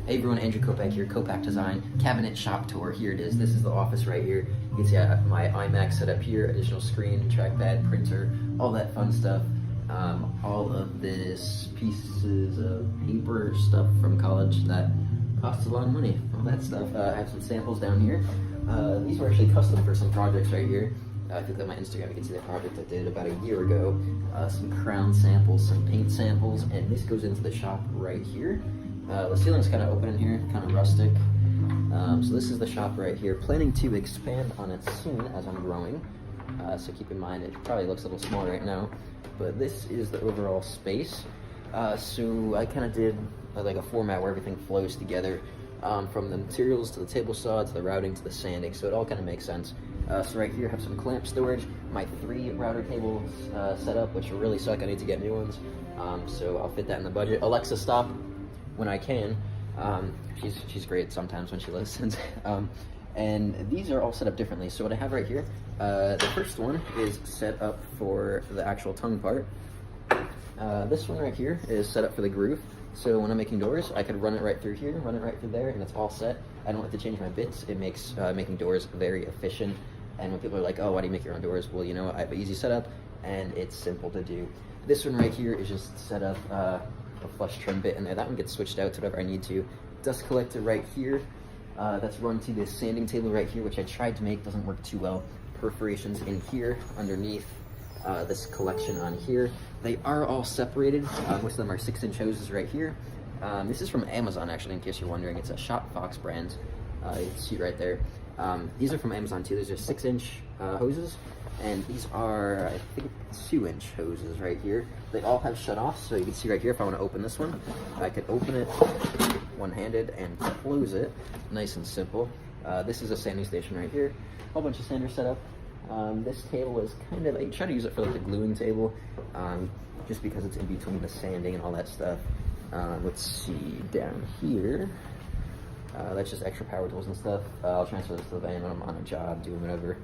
Hey everyone, Andrew Kopac here, Kopac Design, cabinet shop tour. Here it is. This is the office right here. You can see I have my iMac set up here, additional screen, trackpad, printer, all that fun stuff. All of this pieces of paper stuff from college that costs a lot of money, all that stuff. I have some samples down here. These were actually custom for some projects right here. If you look at my Instagram, you can see the project I did about a year ago. Some crown samples, some paint samples, and this goes into the shop right here. The ceiling's kind of open in here, kind of rustic. So this is the shop right here. Planning to expand on it soon as I'm growing. So keep in mind, it probably looks a little small right now, but this is the overall space. So I kind of did like a format where everything flows together, from the materials to the table saw to the routing to the sanding. So it all kind of makes sense. So right here I have some clamp storage, my 3 router cables set up, which really suck. I need to get new ones. So I'll fit that in the budget. Alexa, stop when I can. She's great sometimes when she listens. And these are all set up differently. So what I have right here, the first one is set up for the actual tongue part. This one right here is set up for the groove. So when I'm making doors, I could run it right through here, run it right through there, and it's all set. I don't have to change my bits. It makes making doors very efficient. And when people are like, oh, why do you make your own doors? Well, you know, I have an easy setup, and it's simple to do. This one right here is just set up a flush trim bit in there. That one gets switched out to whatever I need to. Dust collector right here. That's run to this sanding table right here, which I tried to make, doesn't work too well. Perforations in here, underneath this collection on here. They are all separated. Most of them are 6-inch hoses right here. This is from Amazon, actually, in case you're wondering. It's a Shop Fox brand. You can see right there. These are from Amazon too. These are 6-inch hoses. And these are, I think, 2-inch hoses right here. They all have shut-offs, so you can see right here, if I want to open this one, I could open it one-handed and close it. Nice and simple. This is a sanding station right here. A whole bunch of sanders set up. This table is kind of, I try to use it for like the gluing table, just because it's in between the sanding and all that stuff. Let's see, down here, that's just extra power tools and stuff. I'll transfer this to the van when I'm on a job, doing whatever.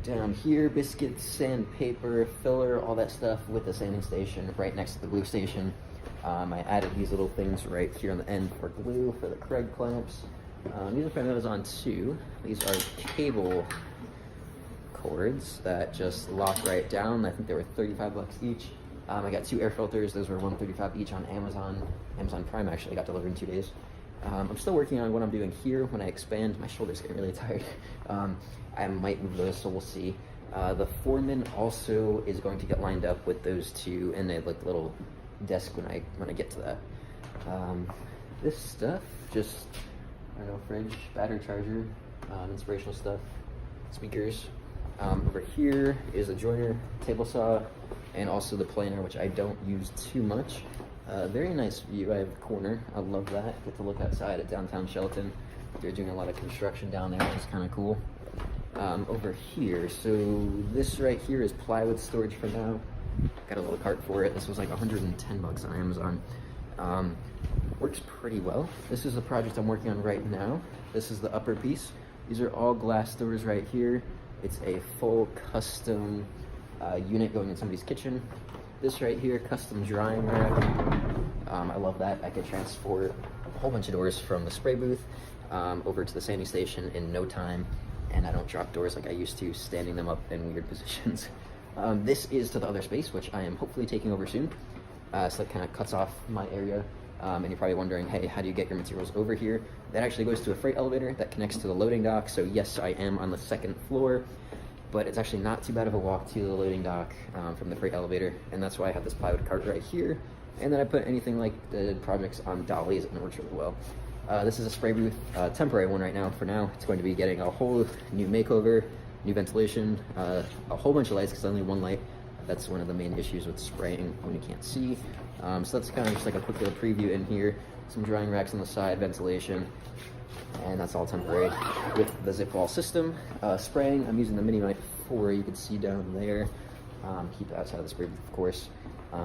Down here, biscuits, sandpaper, filler, all that stuff with the sanding station right next to the glue station. I added these little things right here on the end for glue for the Craig clamps. These are from Amazon too. These are cable cords that just lock right down. I think they were 35 bucks each. I got 2 air filters. Those were $135 each on Amazon. Amazon Prime actually got delivered in 2 days. I'm still working on what I'm doing here. When I expand, my shoulders get really tired. I might move those, so we'll see. The foreman also is going to get lined up with those 2 in a like little desk when I get to that. This stuff, just, I don't know, fridge, battery charger, inspirational stuff, speakers. Over here is a joiner, table saw, and also the planer, which I don't use too much. Very nice view. I have the corner. I love that. Get to look outside at downtown Shelton. They're doing a lot of construction down there, which is kind of cool. Over here, so this right here is Plywood Storage for now. Got a little cart for it. This was like 110 bucks on Amazon. Works pretty well. This is the project I'm working on right now. This is the upper piece. These are all glass doors right here. It's a full custom unit going in somebody's kitchen. This right here, custom drying rack. I love that. I could transport a whole bunch of doors from the spray booth over to the sanding station in no time, and I don't drop doors like I used to, standing them up in weird positions. This is to the other space, which I am hopefully taking over soon. So that kind of cuts off my area. And you're probably wondering, hey, how do you get your materials over here? That actually goes to a freight elevator that connects to the loading dock. So yes, I am on the 2nd floor, but it's actually not too bad of a walk to the loading dock from the freight elevator. And that's why I have this plywood cart right here. And then I put anything like the projects on dollies, and it works really well. This is a spray booth, temporary one right now. For now, it's going to be getting a whole new makeover, new ventilation, a whole bunch of lights, because only 1 light. That's one of the main issues with spraying when you can't see. So that's kind of just like a quick little preview in here. Some drying racks on the side, ventilation, and that's all temporary. With the zip wall system, spraying, I'm using the Mini Mic 4, you can see down there. Keep it outside of the spray booth, of course.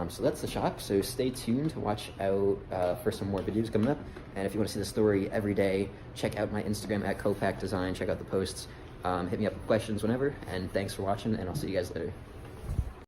So that's the shop, so stay tuned, watch out for some more videos coming up. And if you want to see the story every day, check out my Instagram at Kopac Design, check out the posts. Hit me up with questions whenever, and thanks for watching, and I'll see you guys later.